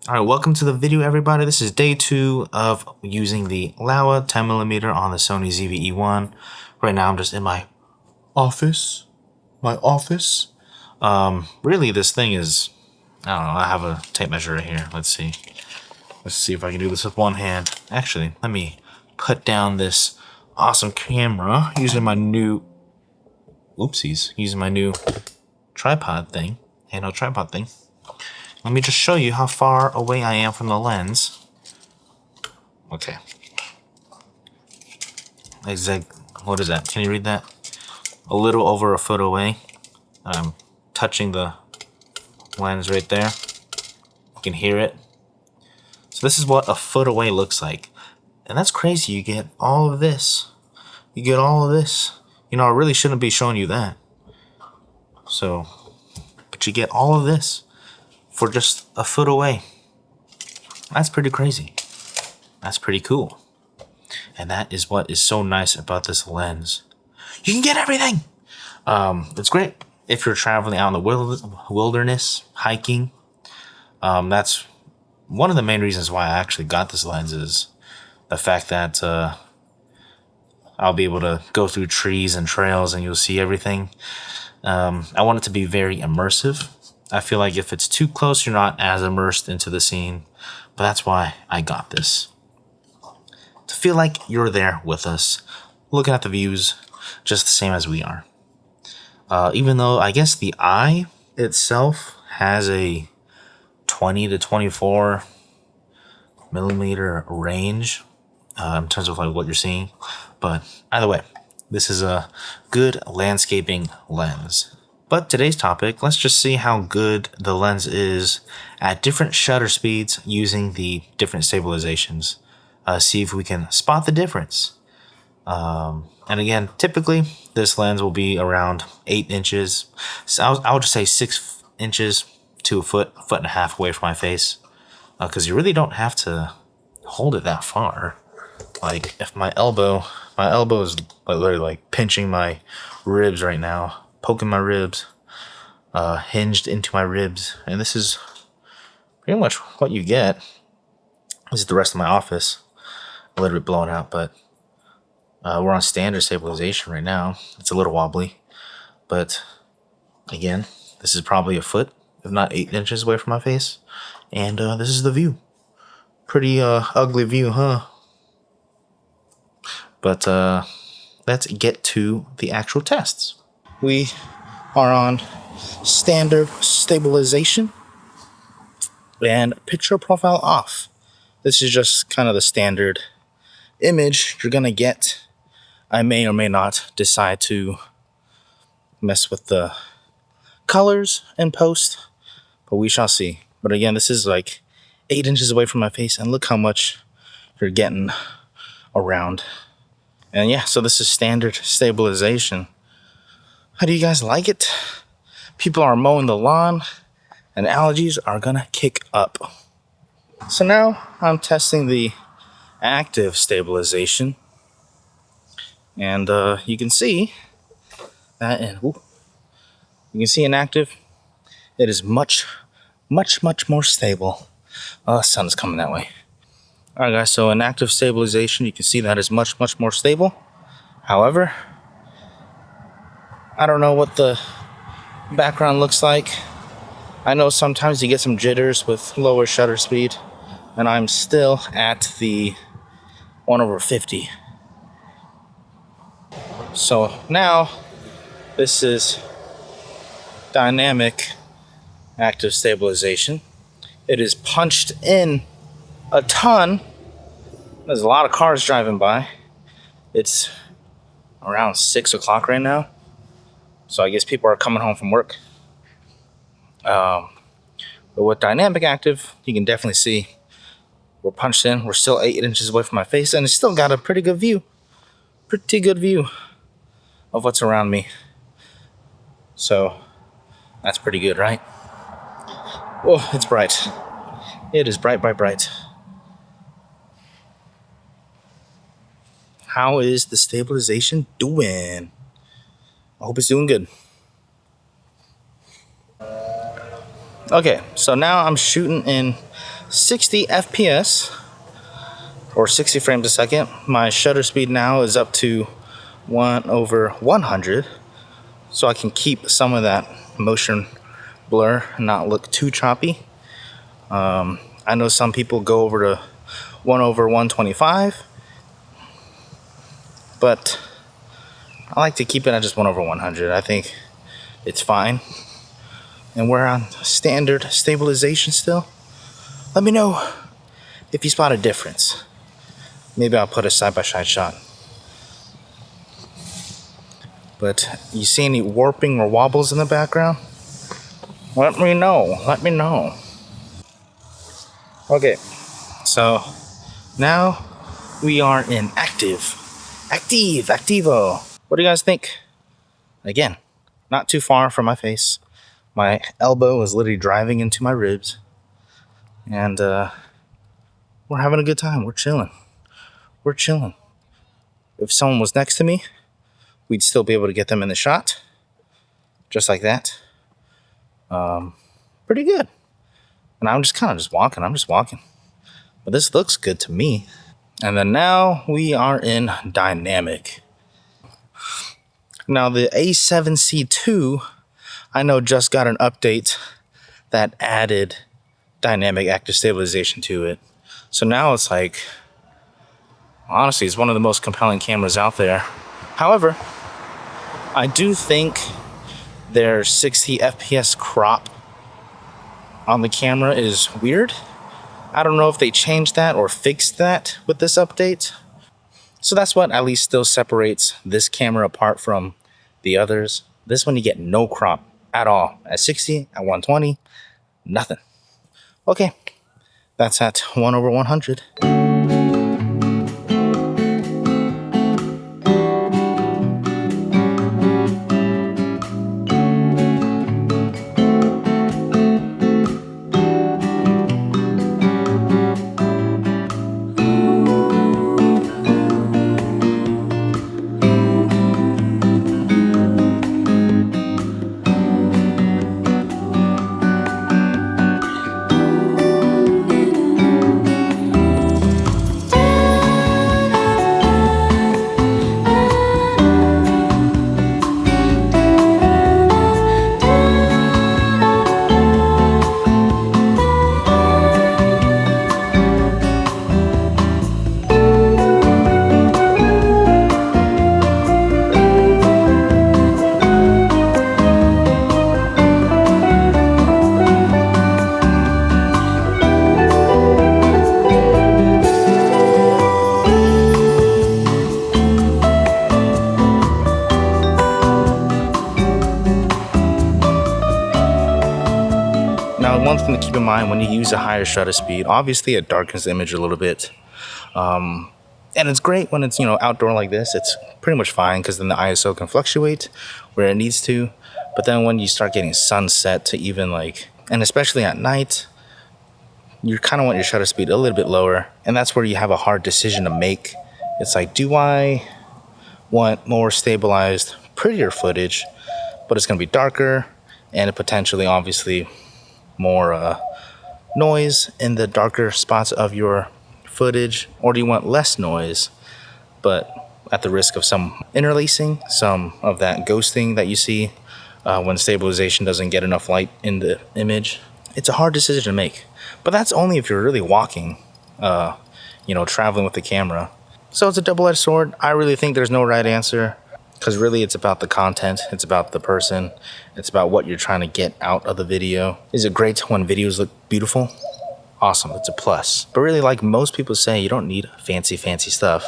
Alright, welcome to the video, everybody. This is day 2 of using the laowa 10mm on the Sony ZV-E1. Right now I'm just in my office. Really this thing is, I don't know, I have a tape measure right here. Let's see if I can do this with one hand. Actually, let me put down this awesome camera using my new, using my new tripod thing, handheld tripod thing. Let me just show you how far away I am from the lens. Okay. What is that? Can you read that? A little over a foot away. I'm touching the lens right there. You can hear it. So this is what a foot away looks like. And that's crazy. You get all of this. You get all of this. You know, I really shouldn't be showing you that. So, but you get all of this for just a foot away. That's pretty crazy. That's pretty cool. And that is what is so nice about this lens. You can get everything. It's great if you're traveling out in the wilderness, hiking. That's one of the main reasons why I actually got this lens, is the fact that I'll be able to go through trees and trails and you'll see everything. I want it to be very immersive. I feel like if it's too close, you're not as immersed into the scene. But that's why I got this. To feel like you're there with us, looking at the views, just the same as we are. Even though I guess the eye itself has a 20 to 24 millimeter range in terms of like what you're seeing. But either way, this is a good landscaping lens. But today's topic, let's just see how good the lens is at different shutter speeds using the different stabilizations. See if we can spot the difference. And again, typically this lens will be around 8 inches. So I would just say 6 inches to a foot and a half away from my face. Because you really don't have to hold it that far. Like if my elbow is literally like pinching my ribs right now. Poking my ribs, hinged into my ribs, and this is pretty much what you get. This is the rest of my office, a little bit blown out, but we're on standard stabilization right now. It's a little wobbly, but again, this is probably a foot, if not 8 inches away from my face, and this is the view. Pretty ugly view, huh? But let's get to the actual tests. We are on standard stabilization and picture profile off. This is just kind of the standard image you're gonna get. I may or may not decide to mess with the colors in post, but we shall see. But again, this is like 8 inches away from my face, and look how much you're getting around. And yeah, so this is standard stabilization. How do you guys like it? People are mowing the lawn and allergies are gonna kick up. So now I'm testing the active stabilization. And you can see that you can see in active, it is much more stable. Oh, the sun is coming that way. Alright guys, so in active stabilization, you can see that is much more stable. However, I don't know what the background looks like. I know sometimes you get some jitters with lower shutter speed, and I'm still at the 1/50. So now this is dynamic active stabilization. It is punched in a ton. There's a lot of cars driving by. It's around 6 o'clock right now. So I guess people are coming home from work. But with dynamic active, you can definitely see we're punched in. We're still 8 inches away from my face, and it's still got a pretty good view. Pretty good view of what's around me. So that's pretty good, right? Oh, it's bright. It is bright. How is the stabilization doing? I hope it's doing good. Okay, so now I'm shooting in 60 FPS or 60 frames a second. My shutter speed now is up to 1/100, so I can keep some of that motion blur and not look too choppy. I know some people go over to 1/125, but I like to keep it at just 1/100. I think it's fine. And we're on standard stabilization still. Let me know if you spot a difference. Maybe I'll put a side-by-side shot. But you see any warping or wobbles in the background? Let me know. Let me know. Okay, so now we are in activo. What do you guys think? Again, not too far from my face. My elbow is literally driving into my ribs. And we're having a good time. We're chilling. If someone was next to me, we'd still be able to get them in the shot. Just like that. Pretty good. And I'm just kind of walking. But this looks good to me. And then now we are in dynamic. Now the A7C II, I know just got an update that added dynamic active stabilization to it. So now it's like, honestly, it's one of the most compelling cameras out there. However, I do think their 60 FPS crop on the camera is weird. I don't know if they changed that or fixed that with this update. So that's what at least still separates this camera apart from the others. This one you get no crop at all. At 60, at 120, nothing. Okay, that's at 1/100. Now, one thing to keep in mind when you use a higher shutter speed, obviously it darkens the image a little bit. And it's great when it's, outdoor like this. It's pretty much fine because then the ISO can fluctuate where it needs to. But then when you start getting sunset to even and especially at night, you kind of want your shutter speed a little bit lower. And that's where you have a hard decision to make. It's like, do I want more stabilized, prettier footage, but it's going to be darker and potentially, obviously, more noise in the darker spots of your footage, or do you want less noise but at the risk of some interlacing, some of that ghosting that you see when stabilization doesn't get enough light in the image? It's a hard decision to make, but that's only if you're really walking, traveling with the camera. So it's a double-edged sword. I really think there's no right answer, because really it's about the content, it's about the person, it's about what you're trying to get out of the video. Is it great when videos look beautiful? Awesome, it's a plus. But really, like most people say, you don't need fancy stuff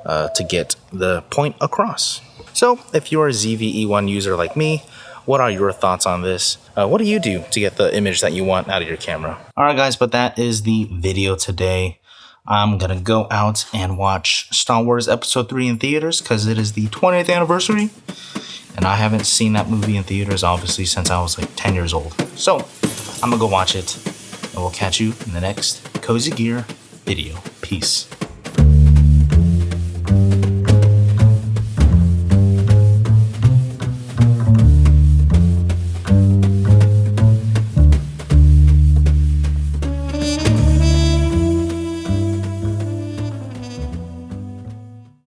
to get the point across. So if you're a ZV-E1 user like me, what are your thoughts on this? What do you do to get the image that you want out of your camera? All right, guys, but that is the video today. I'm gonna go out and watch Star Wars Episode 3 in theaters because it is the 20th anniversary. And I haven't seen that movie in theaters, obviously, since I was 10 years old. So I'm gonna go watch it, and we'll catch you in the next Cozy Gear video. Peace.